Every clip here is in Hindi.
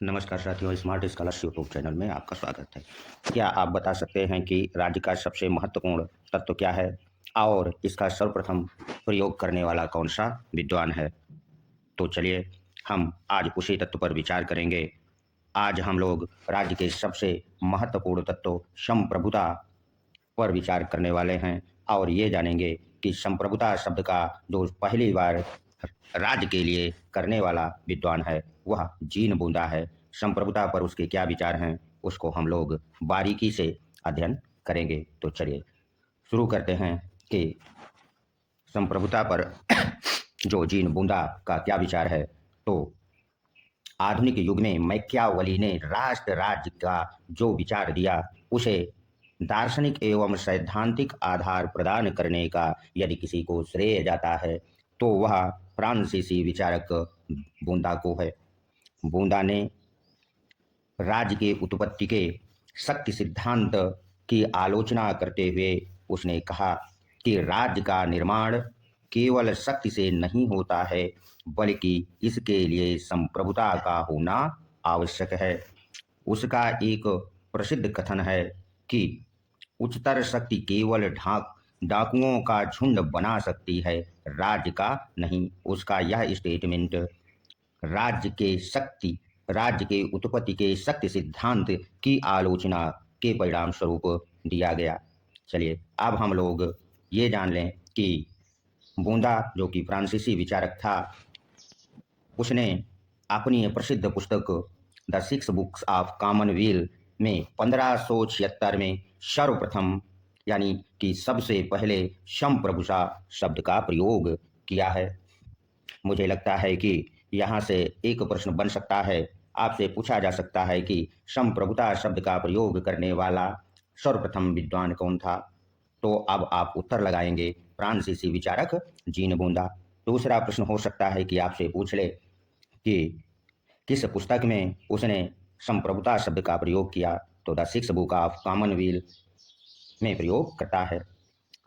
नमस्कार साथियों, स्मार्ट स्कॉलर्स यूट्यूब चैनल में आपका स्वागत है। क्या आप बता सकते हैं कि राज्य का सबसे महत्वपूर्ण तत्व क्या है और इसका सर्वप्रथम प्रयोग करने वाला कौन सा विद्वान है? तो चलिए हम आज उसी तत्व पर विचार करेंगे। आज हम लोग राज्य के सबसे महत्वपूर्ण तत्व संप्रभुता पर विचार करने वाले हैं और ये जानेंगे कि संप्रभुता शब्द का जो पहली बार राज्य के लिए करने वाला विद्वान है वह जीन बूंदा है। संप्रभुता पर उसके क्या विचार हैं उसको हम लोग बारीकी से अध्ययन करेंगे। तो चलिए शुरू करते हैं कि संप्रभुता पर जो जीन बूंदा का क्या विचार है। तो आधुनिक युग में मैकियावली ने राष्ट्र राज्य का जो विचार दिया उसे दार्शनिक एवं सैद्धांतिक आधार प्रदान करने का यदि किसी को श्रेय जाता है तो वह फ्रांसीसी विचारक बूंदा को है। बूंदा ने राज्य के उत्पत्ति के शक्ति सिद्धांत की आलोचना करते हुए उसने कहा कि राज्य का निर्माण केवल शक्ति से नहीं होता है बल्कि इसके लिए संप्रभुता का होना आवश्यक है। उसका एक प्रसिद्ध कथन है कि उच्चतर शक्ति केवल डाकुओं का झुंड बना सकती है, राज्य का नहीं। उसका यह स्टेटमेंट राज्य के शक्ति राज्य के उत्पत्ति के शक्ति सिद्धांत की आलोचना के परिणाम स्वरूप दिया गया। चलिए अब हम लोग ये जान लें कि बूंदा जो कि फ्रांसीसी विचारक था उसने अपनी प्रसिद्ध पुस्तक the six books of Commonwealth में 1576 में सर्वप्रथम यानी कि सबसे पहले संप्रभुता शब्द का प्रयोग किया है। मुझे लगता है कि यहाँ से एक प्रश्न बन सकता है, आपसे पूछा जा सकता है कि संप्रभुता शब्द का प्रयोग करने वाला सर्वप्रथम विद्वान कौन था? तो अब आप उत्तर लगाएंगे फ्रांसीसी विचारक जीन बूंदा। दूसरा प्रश्न हो सकता है कि आपसे पूछ ले कि किस पुस्तक में उसने संप्रभुता शब्द का प्रयोग किया? तो the six book of Commonwealth में प्रयोग करता है।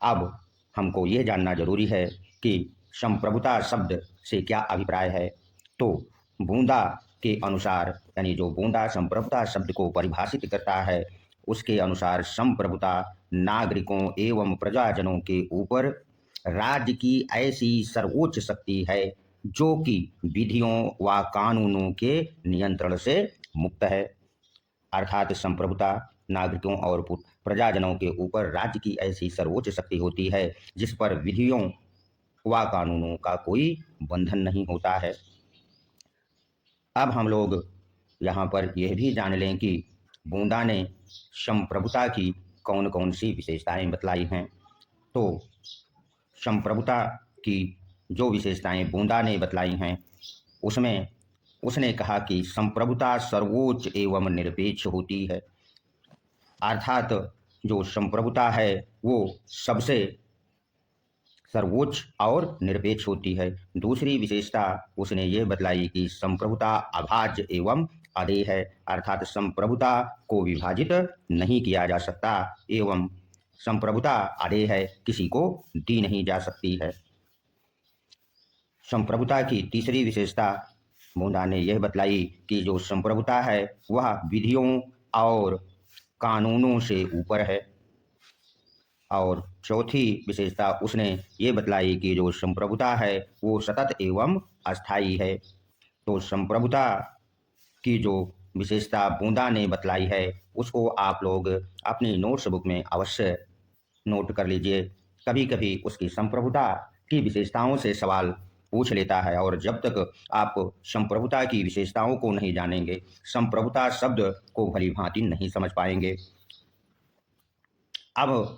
अब हमको यह जानना जरूरी है कि संप्रभुता शब्द से क्या अभिप्राय है। तो बूंदा के अनुसार यानी जो बूंदा संप्रभुता शब्द को परिभाषित करता है उसके अनुसार संप्रभुता नागरिकों एवं प्रजाजनों के ऊपर राज्य की ऐसी सर्वोच्च शक्ति है जो कि विधियों व कानूनों के नियंत्रण से मुक्त है। अर्थात संप्रभुता नागरिकों और प्रजाजनों के ऊपर राज्य की ऐसी सर्वोच्च शक्ति होती है जिस पर विधियों व कानूनों का कोई बंधन नहीं होता है। अब हम लोग यहाँ पर यह भी जान लें कि बूंदा ने संप्रभुता की कौन कौन सी विशेषताएं बतलाई हैं। तो संप्रभुता की जो विशेषताएं बूंदा ने बतलाई हैं उसमें उसने कहा कि संप्रभुता सर्वोच्च एवं निरपेक्ष होती है। अर्थात जो संप्रभुता है वो सबसे सर्वोच्च और निरपेक्ष होती है। दूसरी विशेषता उसने ये बतलाई कि संप्रभुता अभाज्य एवं अदेय है, अर्थात संप्रभुता को विभाजित नहीं किया जा सकता एवं संप्रभुता अदेय है, किसी को दी नहीं जा सकती है। संप्रभुता की तीसरी विशेषता बूंदा ने यह बतलाई कि जो संप्रभुता है वह विधियों और कानूनों से ऊपर है। और चौथी विशेषता उसने ये बतलाई कि जो संप्रभुता है वो सतत एवं अस्थायी है। तो संप्रभुता की जो विशेषता बूंदा ने बतलाई है उसको आप लोग अपनी नोट्स बुक में अवश्य नोट कर लीजिए। कभी कभी उसकी संप्रभुता की विशेषताओं से सवाल पूछ लेता है और जब तक आप संप्रभुता की विशेषताओं को नहीं जानेंगे संप्रभुता शब्द को भली भांति नहीं समझ पाएंगे। अब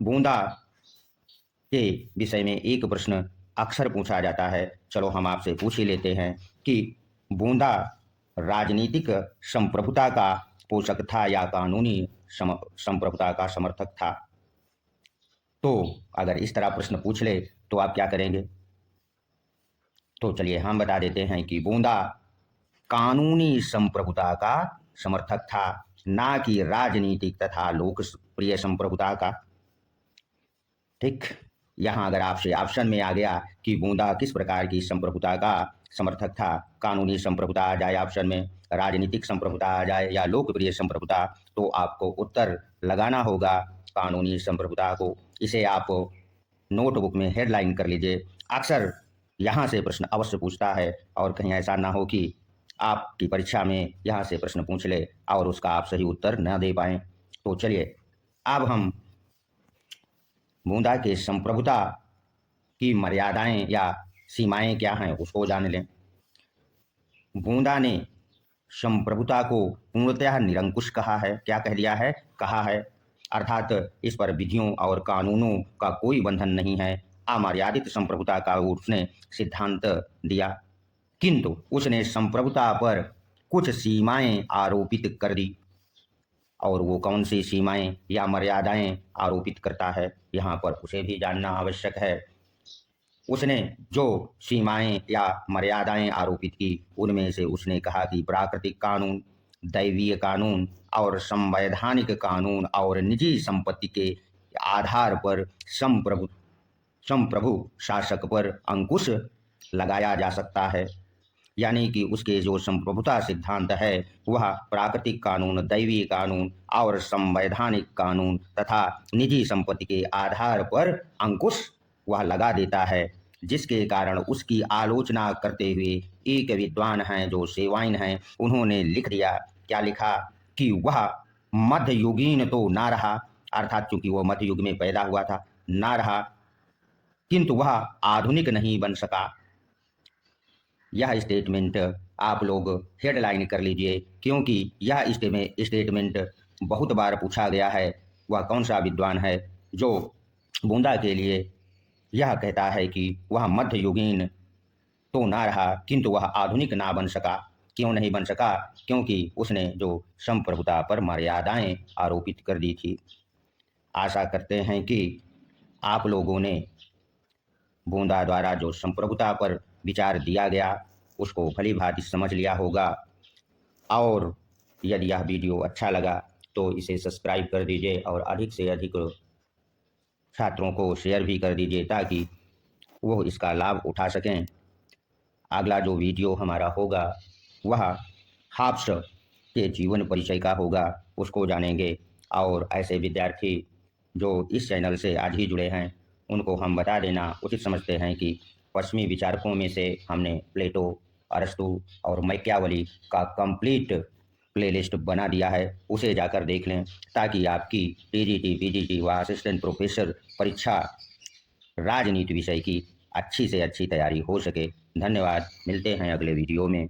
बूंदा के विषय में एक प्रश्न अक्सर पूछा जाता है, चलो हम आपसे पूछ ही लेते हैं कि बूंदा राजनीतिक संप्रभुता का पोषक था या कानूनी संप्रभुता का समर्थक था? तो अगर इस तरह प्रश्न पूछ ले तो आप क्या करेंगे? तो चलिए हम बता देते हैं कि बूंदा कानूनी संप्रभुता का समर्थक था, ना कि राजनीतिक तथा लोकप्रिय संप्रभुता का। ठीक, यहाँ अगर आपसे ऑप्शन में आ गया कि बूंदा किस प्रकार की संप्रभुता का समर्थक था। कानूनी संप्रभुता आ जाए ऑप्शन में, राजनीतिक संप्रभुता आ जाए या लोकप्रिय संप्रभुता, तो आपको उत्तर लगाना होगा कानूनी संप्रभुता को। इसे आप नोटबुक में हेडलाइन कर लीजिए। अक्सर यहाँ से प्रश्न अवश्य पूछता है और कहीं ऐसा ना हो कि आपकी परीक्षा में यहाँ से प्रश्न पूछ ले और उसका आप सही उत्तर न दे पाएँ। तो चलिए अब हम बूंदा के संप्रभुता की मर्यादाएं या सीमाएं क्या हैं उसको जान लें। बूंदा ने संप्रभुता को पूर्णतः निरंकुश कहा है। क्या कह दिया है? कहा है, अर्थात इस पर विधियों और कानूनों का कोई बंधन नहीं है। अमर्यादित संप्रभुता का उसने सिद्धांत दिया, किंतु उसने संप्रभुता पर कुछ सीमाएं आरोपित कर दी। और वो कौन सी सीमाएं या मर्यादाएं आरोपित करता है, यहाँ पर उसे भी जानना आवश्यक है। उसने जो सीमाएं या मर्यादाएं आरोपित की, उनमें से उसने कहा कि प्राकृतिक कानून, दैवीय कानून और संवैधानिक कानून और निजी संपत्ति के आधार पर संप्रभु संप्रभु शासक पर अंकुश लगाया जा सकता है। यानी कि उसके जो संप्रभुता सिद्धांत है वह प्राकृतिक कानून, दैवीय कानून और संवैधानिक कानून तथा निजी संपत्ति के आधार पर अंकुश वह लगा देता है, जिसके कारण उसकी आलोचना करते हुए एक विद्वान हैं जो सेवाइन हैं, उन्होंने लिख दिया। क्या लिखा? कि वह मध्ययुगीन तो ना रहा, अर्थात चूंकि वह मध्य युग में पैदा हुआ था, ना रहा, किंतु वह आधुनिक नहीं बन सका। यह स्टेटमेंट आप लोग हेडलाइन कर लीजिए, क्योंकि यह स्टेटमेंट बहुत बार पूछा गया है। वह कौन सा विद्वान है जो बूंदा के लिए यह कहता है कि वह मध्ययुगीन तो ना रहा किंतु वह आधुनिक ना बन सका? क्यों नहीं बन सका? क्योंकि उसने जो संप्रभुता पर मर्यादाएं आरोपित कर दी थी। आशा करते हैं कि आप लोगों ने बूंदा द्वारा जो संप्रभुता पर विचार दिया गया उसको भली भांति समझ लिया होगा। और यदि यह वीडियो अच्छा लगा तो इसे सब्सक्राइब कर दीजिए और अधिक से अधिक छात्रों को शेयर भी कर दीजिए ताकि वो इसका लाभ उठा सकें। अगला जो वीडियो हमारा होगा वह हाफ्स के जीवन परिचय का होगा, उसको जानेंगे। और ऐसे विद्यार्थी जो इस चैनल से आज ही जुड़े हैं उनको हम बता देना उचित समझते हैं कि पश्चिमी विचारकों में से हमने प्लेटो, अरस्तु और मैकियावली का कंप्लीट प्लेलिस्ट बना दिया है, उसे जाकर देख लें ताकि आपकी टीजीटी, पीजीटी व असिस्टेंट प्रोफेसर परीक्षा राजनीति विषय की अच्छी से अच्छी तैयारी हो सके। धन्यवाद, मिलते हैं अगले वीडियो में।